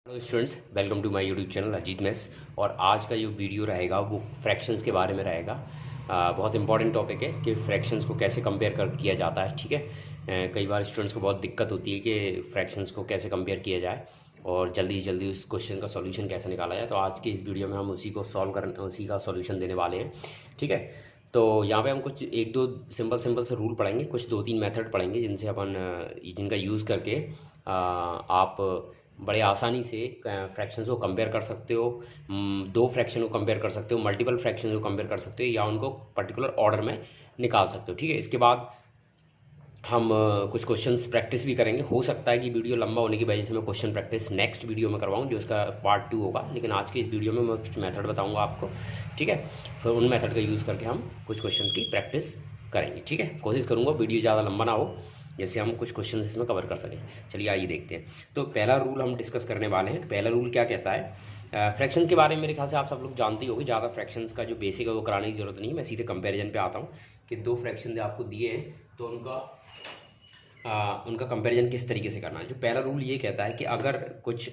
Hello students, welcome to my YouTube channel Ajit maths. और आज का जो वीडियो रहेगा वो फ्रैक्शंस के बारे में रहेगा। बहुत इंपॉर्टेंट टॉपिक है कि फ्रैक्शंस को कैसे कंपेयर कर किया जाता है। ठीक है, कई बार स्टूडेंट्स को बहुत दिक्कत होती है कि फ्रैक्शंस को कैसे कंपेयर किया जाए और जल्दी से जल्दी उस क्वेश्चन का सॉल्यूशन कैसे निकाला जाए। तो आज के इस वीडियो में हम उसी का सॉल्यूशन देने वाले हैं। ठीक है, तो यहाँ पे हम कुछ एक दो सिंपल से रूल पढ़ेंगे, कुछ दो तीन मेथड पढ़ेंगे जिनका यूज़ करके आप बड़े आसानी से फ्रैक्शंस को कंपेयर कर सकते हो। दो फ्रैक्शन को कंपेयर कर सकते हो, मल्टीपल फ्रैक्शन को कंपेयर कर सकते हो, या उनको पर्टिकुलर ऑर्डर में निकाल सकते हो। ठीक है, इसके बाद हम कुछ क्वेश्चंस प्रैक्टिस भी करेंगे। हो सकता है कि वीडियो लंबा होने की वजह से मैं क्वेश्चन प्रैक्टिस नेक्स्ट वीडियो में करवाऊँ, जो इसका पार्ट 2 होगा। लेकिन आज के इस वीडियो में मैं कुछ मेथड बताऊँगा आपको। ठीक है, फिर उन मेथड का यूज़ करके हम कुछ क्वेश्चन की प्रैक्टिस करेंगे। ठीक है, कोशिश करूँगा वीडियो ज़्यादा लंबा ना हो, जैसे हम कुछ क्वेश्चन इसमें कवर कर सकें। चलिए आइए देखते हैं। तो पहला रूल हम डिस्कस करने वाले हैं। पहला रूल क्या कहता है? फ्रैक्शंस के बारे में मेरे ख्याल से आप सब लोग जानते ही होंगे। ज़्यादा फ्रैक्शंस का जो बेसिक है वो कराने की ज़रूरत नहीं है। मैं सीधे कंपैरिजन पे आता हूँ कि दो फ्रैक्शन आपको दिए हैं तो उनका कंपैरिजन किस तरीके से करना है। जो पहला रूल ये कहता है कि अगर कुछ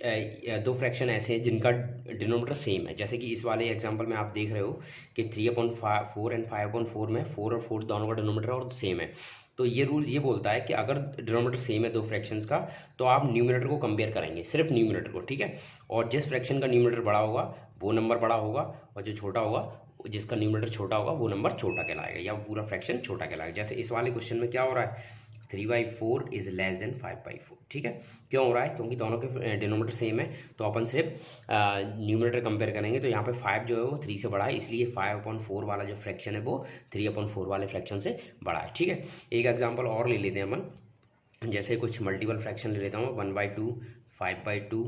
दो फ्रैक्शन ऐसे हैं जिनका डिनोमिनेटर सेम है, जैसे कि इस वाले एग्जांपल में आप देख रहे हो कि 3/4 एंड 5/4 में 4 और 4 दोनों का डिनोमिनेटर और सेम है। तो ये रूल ये बोलता है कि अगर डिनोमिनेटर सेम है दो फ्रैक्शंस का, तो आप न्यूमिनेटर को कंपेयर करेंगे, सिर्फ न्यूमिनेटर को। ठीक है, और जिस फ्रैक्शन का न्यूमिनेटर बड़ा होगा वो नंबर बड़ा होगा, और जो छोटा होगा, जिसका न्यूमिनेटर छोटा होगा वो नंबर छोटा कहलाएगा, या पूरा फ्रैक्शन छोटा कहलाएगा। जैसे इस वाले क्वेश्चन में क्या हो रहा है, 3/4 इज लेस देन 5/4। ठीक है, क्यों हो रहा है? क्योंकि दोनों के डिनोमिनेटर सेम है, तो अपन सिर्फ न्यूमिनेटर कंपेयर करेंगे। तो यहाँ पे 5 जो है वो 3 से बड़ा है, इसलिए 5/4 वाला जो फ्रैक्शन है वो 3/4 वाले फ्रैक्शन से बड़ा है। ठीक है, एक एग्जाम्पल और ले लेते हैं अपन। जैसे कुछ मल्टीपल फ्रैक्शन ले लेता हूँ, 1/2, 5/2,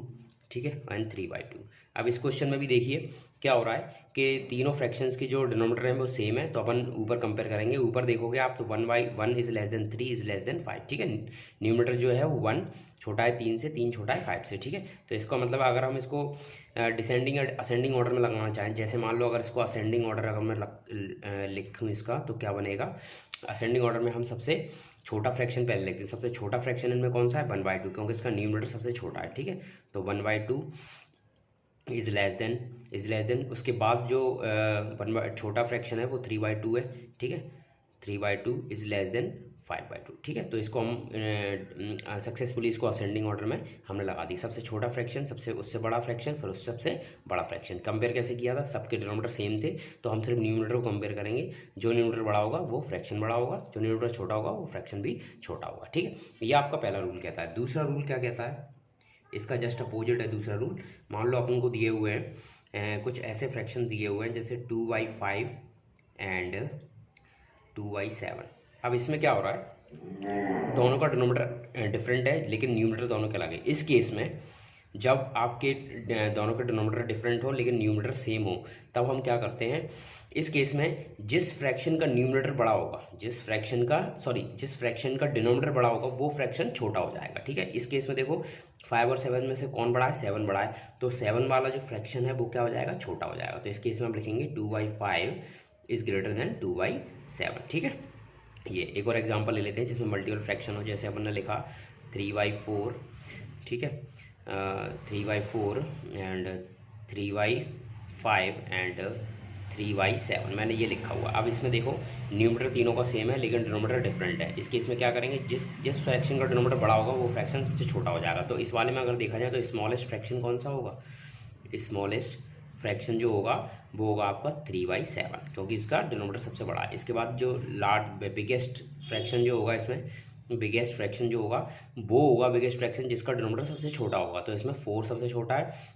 ठीक है, एंड 3/2। अब इस क्वेश्चन में भी देखिए क्या हो रहा है कि तीनों फ्रैक्शंस की जो डिनोमिनेटर है वो सेम है, तो अपन ऊपर कंपेयर करेंगे। ऊपर देखोगे आप तो 1/1 is less than 3 is less than 5। ठीक है, न्यूमिनेटर जो है वो 1 छोटा है 3 से, 3 छोटा है 5 से। ठीक है, तो इसका मतलब अगर हम इसको डिसेंडिंग या असेंडिंग ऑर्डर में लगाना चाहें, जैसे मान लो अगर इसको असेंडिंग ऑर्डर अगर मैं लिखूँ इसका, तो क्या बनेगा? असेंडिंग ऑर्डर में हम सबसे छोटा फ्रैक्शन पहले लिखते हैं। सबसे छोटा फ्रैक्शन इनमें कौन सा है? 1/2, क्योंकि इसका न्यूमिनेटर सबसे छोटा है। ठीक है, तो 1/2 इज लेस देन उसके बाद जो छोटा फ्रैक्शन है वो 3/2 है। ठीक है, 3/2 इज लेस देन 5/2। ठीक है, तो इसको हम सक्सेसफुली इसको असेंडिंग ऑर्डर में हमने लगा दी। सबसे छोटा फ्रैक्शन, सबसे उससे बड़ा फ्रैक्शन, फिर उससे सबसे बड़ा फ्रैक्शन। कंपेयर कैसे किया था? सबके डिनोमिनेटर सेम थे, तो हम सिर्फ न्यूमिनेटर को कंपेयर करेंगे। जो न्यूमिनेटर बड़ा होगा वो फ्रैक्शन बड़ा होगा, जो न्यूमिनेटर छोटा होगा वो फ्रैक्शन भी छोटा होगा। ठीक है, ये आपका पहला रूल कहता है। दूसरा रूल क्या कहता है? इसका जस्ट अपोजिट है दूसरा रूल। मान लो अपन को दिए हुए हैं कुछ ऐसे फ्रैक्शन दिए हुए हैं जैसे 2/5 एंड 2/7। अब इसमें क्या हो रहा है? दोनों का डिनोमिनेटर डिफरेंट है लेकिन न्यूमिनेटर दोनों के अलग है। इस केस में जब आपके दोनों के डिनोमिनेटर डिफरेंट हो लेकिन न्यूमिनेटर सेम हो, तब हम क्या करते हैं? इस केस में जिस फ्रैक्शन का न्यूमिनेटर बड़ा होगा, जिस फ्रैक्शन का डिनोमिनेटर बड़ा होगा वो फ्रैक्शन छोटा हो जाएगा। ठीक है, इस केस में देखो 5 और 7 में से कौन बड़ा है? 7 बड़ा है, तो 7 वाला जो फ्रैक्शन है वो क्या हो जाएगा? छोटा हो जाएगा। तो इस केस में हम लिखेंगे 2/5 इज ग्रेटर देन 2/7। ठीक है, ये एक और एग्जांपल ले लेते हैं जिसमें मल्टीपल फ्रैक्शन हो। जैसे अपन ने लिखा 3/4, ठीक है, 3/4 एंड 3/5 एंड 3/7 मैंने ये लिखा हुआ। अब इसमें देखो न्यूमिनेटर तीनों का सेम है लेकिन डिनोमिनेटर डिफरेंट है। इस केस में क्या करेंगे? जिस जिस फ्रैक्शन का डिनोमिनेटर बड़ा होगा वो फ्रैक्शन सबसे छोटा हो जाएगा। तो इस वाले में अगर देखा जाए तो स्मॉलेस्ट फ्रैक्शन कौन सा होगा? स्मॉलेस्ट फ्रैक्शन जो होगा वो होगा आपका 3/7, क्योंकि इसका डिनोमिनेटर सबसे बड़ा है। इसके बाद जो बिगेस्ट फ्रैक्शन जो होगा इसमें, बिगेस्ट फ्रैक्शन जो होगा वो होगा बिगेस्ट फ्रैक्शन जिसका डिनोमिनेटर सबसे छोटा होगा। तो इसमें 4 सबसे छोटा है,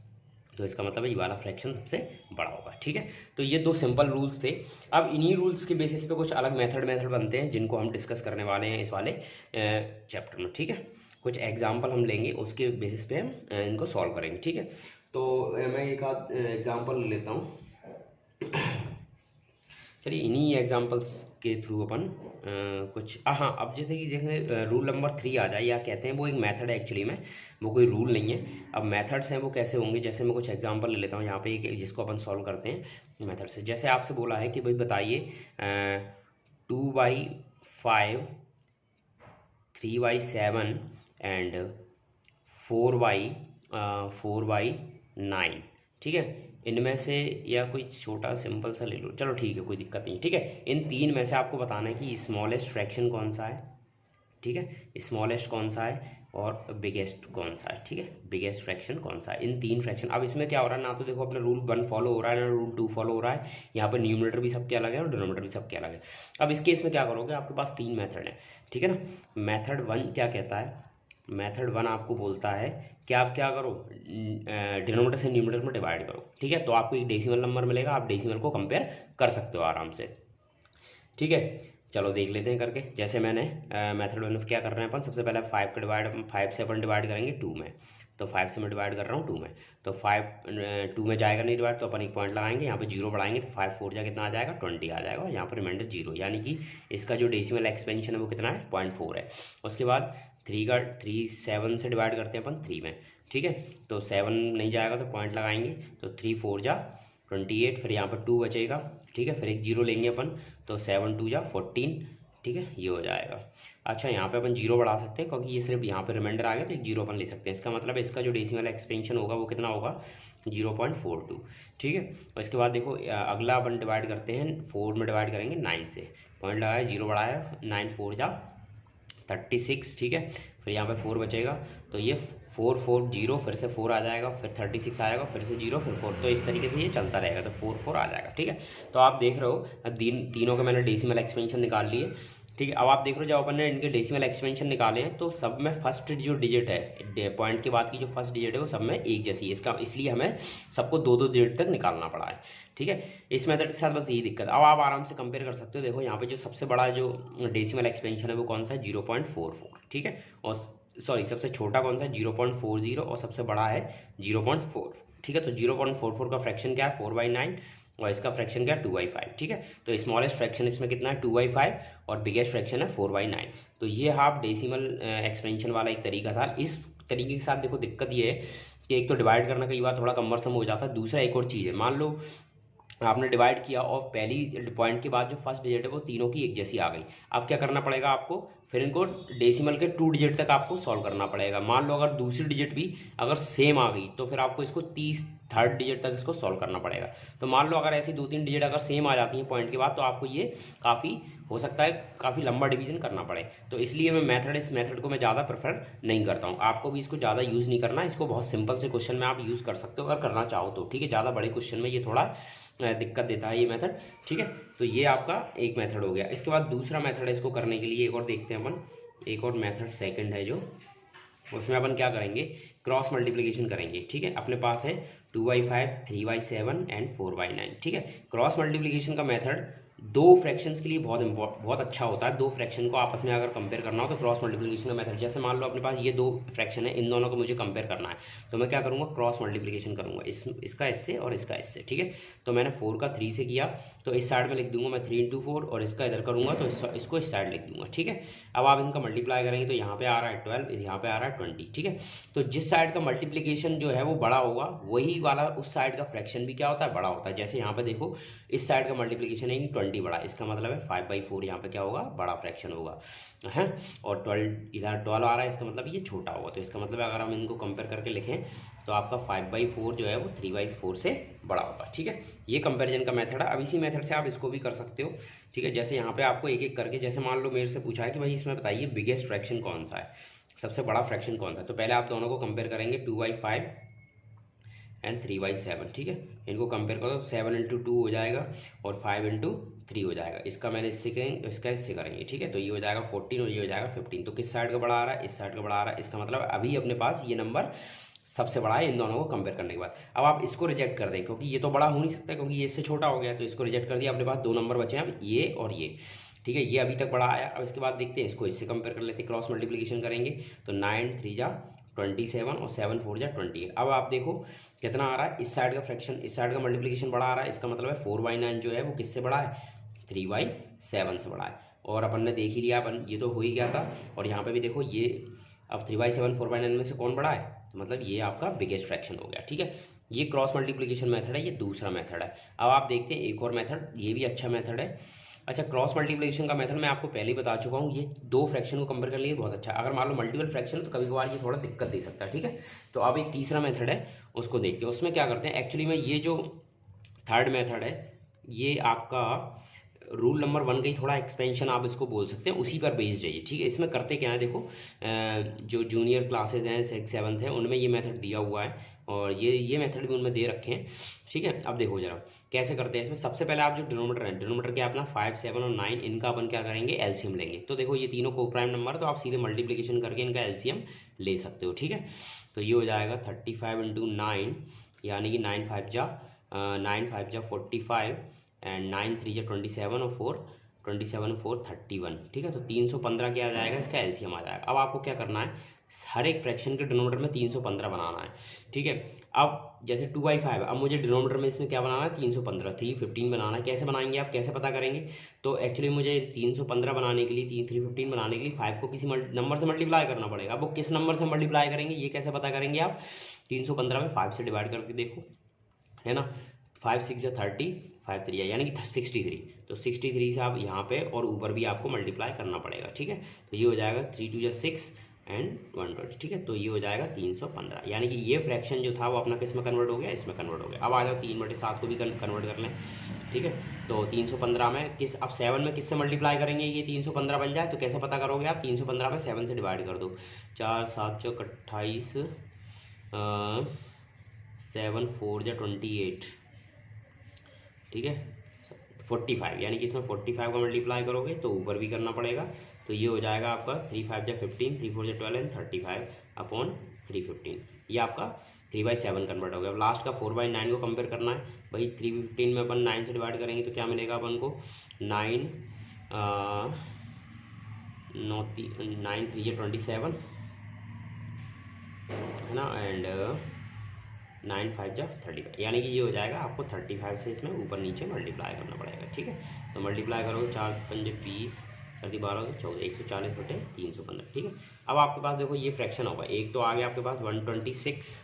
तो इसका मतलब ये वाला फ्रैक्शन सबसे बड़ा होगा। ठीक है, तो ये दो सिंपल रूल्स थे। अब इन्हीं रूल्स के बेसिस पे कुछ अलग मेथड बनते हैं जिनको हम डिस्कस करने वाले हैं इस वाले चैप्टर में। ठीक है, कुछ एग्जाम्पल हम लेंगे, उसके बेसिस पे हम इनको सॉल्व करेंगे। ठीक है, तो मैं एक आध एग्जाम्पल ले लेता हूँ। चलिए इन्हीं एग्जांपल्स के थ्रू अपन कुछ हाँ, अब जैसे कि देखें रूल नंबर 3 आ जाए, या कहते हैं वो एक मेथड है एक्चुअली में, वो कोई रूल नहीं है। अब मेथड्स हैं वो कैसे होंगे? जैसे मैं कुछ एग्जांपल ले लेता हूँ यहाँ पे जिसको अपन सॉल्व करते हैं मेथड से। जैसे आपसे बोला है कि भाई बताइए 2/5, 3/7 एंड 4/, 4/9, ठीक है। इनमें से या कोई छोटा सिंपल सा ले लो, चलो ठीक है, कोई दिक्कत नहीं, ठीक है। इन तीन में से आपको बताना है कि स्मॉलेस्ट फ्रैक्शन कौन सा है, ठीक है, स्मॉलेस्ट कौन सा है और बिगेस्ट कौन सा है, ठीक है, बिगेस्ट फ्रैक्शन कौन सा है। इन तीन फ्रैक्शन, अब इसमें क्या हो रहा है ना, तो देखो अपना रूल 1 फॉलो हो रहा है ना रूल 2 फॉलो हो रहा है। यहाँ पर न्यूमरेटर भी सबके अलग है और डिनोमिनेटर भी सबके अलग है। अब इस केस में क्या करोगे, आपके पास तीन मेथड है, ठीक है ना। मेथड 1 क्या कहता है, मेथड 1 आपको बोलता है कि आप क्या करो, डिनोमिनेटर से न्यूमरेटर में डिवाइड करो, ठीक है। तो आपको एक डेसिमल नंबर मिलेगा, आप डेसिमल को कंपेयर कर सकते हो आराम से, ठीक है। चलो देख लेते हैं करके। जैसे मैंने मेथड 1 में क्या कर रहे हैं अपन, सबसे पहले 5 का डिवाइड, 5 से अपन डिवाइड करेंगे 2 में, तो 5 से मैं डिवाइड कर रहा हूँ 2 में, तो 5 2 में जाएगा नहीं डिवाइड, तो अपन एक पॉइंट लगाएंगे, यहाँ पे 0 बढ़ाएंगे, तो 5 4 जा कितना आ जाएगा 20 आ जाएगा, और यहाँ पर रिमाइंडर 0, यानी कि इसका जो डेसिमल एक्सपेंशन है वो कितना है 0.4 है। उसके बाद 3 7 से डिवाइड करते हैं अपन 3 में, ठीक है, तो 7 नहीं जाएगा तो पॉइंट लगाएंगे, तो 3 4 जा 28, फिर यहाँ पर 2 बचेगा, ठीक है, फिर एक 0 लेंगे अपन, तो 7 2 जा 14, ठीक है, ये हो जाएगा। अच्छा, यहाँ पे अपन 0 बढ़ा सकते हैं क्योंकि ये सिर्फ यहाँ पे रिमाइंडर आ गया, तो एक 0 अपन ले सकते हैं। इसका मतलब इसका जो डेसिमल एक्सपेंशन होगा वो कितना होगा 0.42, ठीक है। और इसके बाद देखो अगला अपन डिवाइड करते हैं 4 में, डिवाइड करेंगे 9 से, पॉइंट लगाया 0 बढ़ाया, 9 4 जा 36, ठीक है, फिर यहाँ पे 4 बचेगा, तो ये 4 4 0, फिर से 4 आ जाएगा, फिर 36 आएगा, फिर से 0, फिर 4, तो इस तरीके से ये चलता रहेगा, तो 4 4 आ जाएगा, ठीक है। तो आप देख रहे हो तीनों के मैंने डेसिमल एक्सपेंशन निकाल लिए, ठीक है। अब आप देख रहे हो जब अपन ने इनके डेसिमल एक्सपेंशन निकाले हैं तो सब में फर्स्ट जो डिजिट है पॉइंट के बाद की जो फर्स्ट डिजिट है वो सब में एक जैसी है, इसका इसलिए हमें सबको 2 डिजिट तक निकालना पड़ा है, ठीक है। इस मेथड के साथ बस यही दिक्कत। अब आप आराम से कंपेयर कर सकते हो, देखो यहाँ पे जो सबसे बड़ा जो डेसिमल एक्सपेंशन है वो कौन सा है 0.44, ठीक है, और सॉरी सबसे छोटा कौन सा है 0.40, और सबसे बड़ा है 0.4, ठीक है। तो 0.44 का फ्रैक्शन क्या है 4/9, और इसका फ्रैक्शन क्या है 2/5, ठीक है। तो स्मॉलेस्ट फ्रैक्शन इसमें कितना है 2/5 और बिगेस्ट फ्रैक्शन है 4/9। तो ये हाफ डेसिमल एक्सपेंशन वाला एक तरीका था। इस तरीके के साथ देखो दिक्कत ये है कि एक तो डिवाइड करना कई बार थोड़ा कम्बरसम हो जाता है, दूसरा एक और चीज़ है, मान लो आपने डिवाइड किया और पहली पॉइंट के बाद जो फर्स्ट डिजिट है वो तीनों की एक जैसी आ गई, अब क्या करना पड़ेगा आपको, फिर इनको डेसिमल के 2 डिजिट तक आपको सॉल्व करना पड़ेगा। मान लो अगर दूसरी डिजिट भी अगर सेम आ गई तो फिर आपको इसको 3rd डिजिट तक इसको सॉल्व करना पड़ेगा। तो मान लो अगर ऐसी 2-3 डिजिट अगर सेम आ जाती हैं पॉइंट के बाद, तो आपको ये काफ़ी हो सकता है काफ़ी लंबा डिवीजन करना पड़े। तो इसलिए मैं इस मेथड को मैं ज़्यादा प्रेफर नहीं करता हूँ। आपको भी इसको ज़्यादा यूज़ नहीं करना, इसको बहुत सिंपल से क्वेश्चन में आप यूज़ कर सकते हो अगर करना चाहो तो, ठीक है। ज़्यादा बड़े क्वेश्चन में ये थोड़ा दिक्कत देता है ये मेथड, ठीक है। तो ये आपका एक मेथड हो गया। इसके बाद दूसरा मेथड है, इसको करने के लिए एक और देखते हैं अपन, एक और मेथड सेकंड है जो, उसमें अपन क्या करेंगे क्रॉस मल्टीप्लिकेशन करेंगे, ठीक है। अपने पास है 2/5, 3/7 एंड 4/9, ठीक है। क्रॉस मल्टीप्लिकेशन का मेथड 2 फ्रैक्शंस के लिए बहुत अच्छा होता है। 2 फ्रैक्शन को आपस में अगर कंपेयर करना हो तो क्रॉस मल्टीप्लिकेशन का मेथड, जैसे मान लो अपने पास ये 2 फ्रैक्शन है, इन दोनों को मुझे कंपेयर करना है, तो मैं क्या करूँगा क्रॉस मल्टीप्लिकेशन करूँगा, इसका इससे और इसका इससे, ठीक है। तो मैंने 4 का 3 से किया तो इस साइड में लिख दूंगा मैं 3 × 4, और इसका इधर करूँगा तो इसको इस साइड लिख दूंगा, ठीक है। अब आप इनका मल्टीप्लाई करेंगे तो यहाँ पे आ रहा है 12, यहाँ पे आ रहा है 20, ठीक है। तो जिस साइड का मल्टीप्लिकेशन जो है वो बड़ा होगा, वही वाला उस साइड का फ्रैक्शन भी क्या होता है बड़ा होता है। जैसे यहाँ पे देखो इस साइड का मल्टीप्लिकेशन है 20 बड़ा, इसका मतलब है 5/4 यहाँ पे क्या होगा बड़ा फ्रैक्शन होगा, है। और 12 इधर 12 आ रहा है, इसका मतलब ये छोटा होगा। तो इसका मतलब अगर हम इनको कंपेयर करके लिखें तो आपका 5/4 जो है वो 3/4 से बड़ा होगा, ठीक है। ये कंपैरिजन का मेथड है। अब इसी मेथड से आप इसको भी कर सकते हो, ठीक है। जैसे यहाँ पे आपको एक एक करके, जैसे मान लो मेरे से पूछा है कि भाई इसमें बताइए बिगेस्ट फ्रैक्शन कौन सा है, सबसे बड़ा फ्रैक्शन कौन सा है। तो पहले आप दोनों को कंपेयर करेंगे 2/5 एंड 3/7, ठीक है। इनको कंपेयर करो तो 7 × 2 हो जाएगा और 5 × 3 हो जाएगा। इसका मैंने इससे करेंगे, इसका इससे करेंगे, ठीक है। तो ये हो जाएगा 14 और ये हो जाएगा 15। तो किस साइड का बड़ा आ रहा है, इस साइड का बड़ा आ रहा है। इसका मतलब अभी अपने पास ये नंबर सबसे बड़ा है इन दोनों को कंपेयर करने के बाद। अब आप इसको रिजेक्ट कर दें क्योंकि ये तो बड़ा हो नहीं सकता, क्योंकि ये इससे छोटा हो गया, तो इसको रिजेक्ट कर दिया। अपने पास 2 नंबर बचे हैं अब, ये और ये, ठीक है। ये अभी तक बड़ा आया। अब इसके बाद देखते हैं इसको इससे कंपेयर कर लेते हैं, क्रॉस मल्टीप्लिकेशन करेंगे तो 9 3 जा 27 और 7 4 जा 28। अब आप देखो कितना आ रहा है, इस साइड का फ्रैक्शन, इस साइड का मल्टीप्लिकेशन बड़ा आ रहा है। इसका मतलब है 4/9 जो है वो किससे बड़ा है 3/7 से बड़ा है। और अपन ने देख ही लिया, अपन ये तो हो ही गया था। और यहाँ पे भी देखो ये अब 3/7 4/9 में से कौन बड़ा है, तो मतलब ये आपका बिगेस्ट फ्रैक्शन हो गया, ठीक है। ये क्रॉस मल्टीप्लिकेशन मेथड है, ये दूसरा मेथड है। अब आप देखते हैं एक और मेथड, ये भी अच्छा मेथड है। अच्छा, क्रॉस मल्टीप्लिकेशन का मेथड मैं आपको पहले ही बता चुका हूँ, ये दो फ्रैक्शन को कंपेयर करने के लिए बहुत अच्छा है। अगर मान लो मल्टीपल फ्रैक्शन है तो कभी कभार ये थोड़ा दिक्कत दे सकता है, ठीक है। तो अब एक तीसरा मेथड है, उसको देखते हैं। उसमें क्या करते हैं एक्चुअली में, ये जो थर्ड मेथड है ये आपका रूल नंबर 1 का ही थोड़ा एक्सपेंशन आप इसको बोल सकते हैं, उसी पर बेस्ड है ये, ठीक है। इसमें करते क्या है देखो, जो जूनियर क्लासेज हैं 6th 7th है उनमें ये मेथड दिया हुआ है, और ये मेथड भी उनमें दे रखे हैं, ठीक है। अब देखो जरा कैसे करते हैं। इसमें सबसे पहले आप जो डिनोमीटर है, डिनोमीटर क्या अपना 5 7 और 9, इनका अपन क्या करेंगे, एलसीएम लेंगे। तो देखो ये तीनों को प्राइम नंबर, तो आप सीधे मल्टीप्लिकेशन करके इनका एलसीएम ले सकते हो, ठीक है। तो ये हो जाएगा 35 × 9, यानी कि 9 5 जा 45 एंड 9 3 जा 27 और 4 31, ठीक है। तो 315 क्या आ जाएगा, इसका एलसीएम आ जाएगा। अब आपको क्या करना है, हर एक फ्रैक्शन के डिनोमीटर में 315 बनाना है, ठीक है। अब जैसे 2/5 है, अब मुझे डिनोमीटर में इसमें क्या बनाना है, 315, 315 बनाना है। कैसे बनाएंगे आप, कैसे पता करेंगे, तो एक्चुअली मुझे 315 बनाने के लिए 315 बनाने के लिए 5 को किसी नंबर से मल्टीप्लाई करना पड़ेगा। अब वो किस नंबर से मल्टीप्लाई करेंगे, ये कैसे पता करेंगे आप, 315 में 5 से डिवाइड करके देखो, है ना। 5 6 या 30, 5 3 यानी कि 63, तो 63 से आप यहाँ पे और ऊपर भी आपको मल्टीप्लाई करना पड़ेगा, ठीक है। तो ये हो जाएगा 3 2 6 एंड 120, ठीक है। तो ये हो जाएगा 315, यानी कि ये फ्रैक्शन जो था वो अपना किस में कन्वर्ट हो गया, इसमें कन्वर्ट हो गया। अब आ जाओ 3/7 को भी कन्वर्ट कर लें, ठीक है। तो 315 में किस, अब 7 में किससे मल्टीप्लाई करेंगे, ये 315 बन जाए। तो कैसे पता करोगे आप, 315 में 7 से डिवाइड कर दो, 4 7 चौक 28, 7 4 जा 28, ठीक है। 45, यानी कि इसमें 45 का मल्टीप्लाई करोगे तो ऊपर भी करना पड़ेगा। तो ये हो जाएगा आपका 3 5 जा 15, 3 4 जा 12 एंड 35/315, ये आपका 3/7 कन्वर्ट हो गया। अब लास्ट का 4/9 को कंपेयर करना है भाई। 315 में अपन 9 से डिवाइड करेंगे तो क्या मिलेगा अपन को, 9 9 3 या 27, है ना, एंड 9 5 जा 35, यानी कि ये हो जाएगा आपको 35 से इसमें ऊपर नीचे मल्टीप्लाई करना पड़ेगा, ठीक है। तो मल्टीप्लाई करोगे 4 5 20, 4 12 14, 140/315, ठीक है। अब आपके पास देखो ये फ्रैक्शन होगा, एक तो आ गया आपके पास 126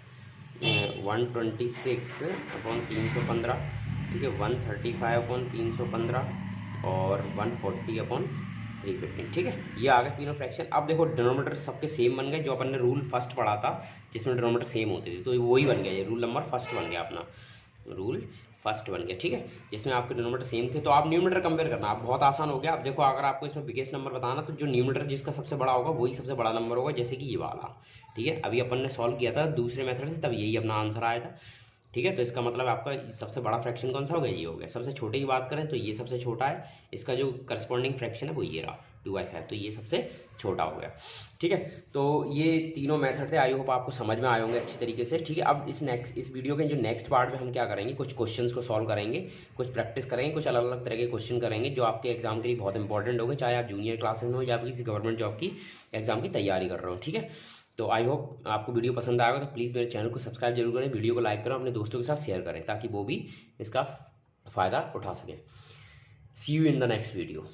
अपॉन 315, ठीक है, 135 अपॉन 315 और 140 अपॉन 315, ठीक है। ये आ गए तीनों फ्रैक्शन। अब देखो डिनोमीटर सबके सेम बन गए, जो अपन ने रूल फर्स्ट पढ़ा था जिसमें डिनोमीटर सेम होते थे, तो वही बन गया, ये रूल नंबर फर्स्ट बन गया, अपना रूल फर्स्ट बन गया, ठीक है। जिसमें आपके डिनोमीटर सेम थे, तो आप न्यूमरेटर कंपेयर करना, आप बहुत आसान हो गया। अब देखो अगर आपको इसमें बिगेस्ट नंबर बताना, तो जो न्यूमरेटर जिसका सबसे बड़ा होगा वही सबसे बड़ा नंबर होगा, जैसे कि ये वाला, ठीक है। अभी अपन ने सॉल्व किया था दूसरे मेथड से, तब यही अपना आंसर आया था, ठीक है। तो इसका मतलब आपका सबसे बड़ा फ्रैक्शन कौन सा हो गया, ये हो गया। सबसे छोटे की बात करें तो ये सबसे छोटा है, इसका जो करस्पॉन्डिंग फ्रैक्शन है वो ये रहा 2/5, तो ये सबसे छोटा हो गया, ठीक है। तो ये तीनों मेथड थे, आई होप आपको समझ में आए होंगे अच्छी तरीके से, ठीक है। अब इस वीडियो के जो नेक्स्ट पार्ट में हम क्या करेंगे, कुछ क्वेश्चंस को सॉल्व करेंगे, कुछ प्रैक्टिस करेंगे, कुछ अलग अलग तरह के क्वेश्चन करेंगे जो आपके एग्जाम के लिए बहुत इंपॉर्टेंट होंगे, चाहे आप जूनियर क्लासेस में हो या फिर किसी गवर्नमेंट जॉब की एग्जाम की तैयारी कर रहे हो, ठीक है। तो आई होप आपको वीडियो पसंद आएगा, तो प्लीज़ मेरे चैनल को सब्सक्राइब जरूर करें, वीडियो को लाइक करें, अपने दोस्तों के साथ शेयर करें ताकि वो भी इसका फ़ायदा उठा सकें। See you in the next video.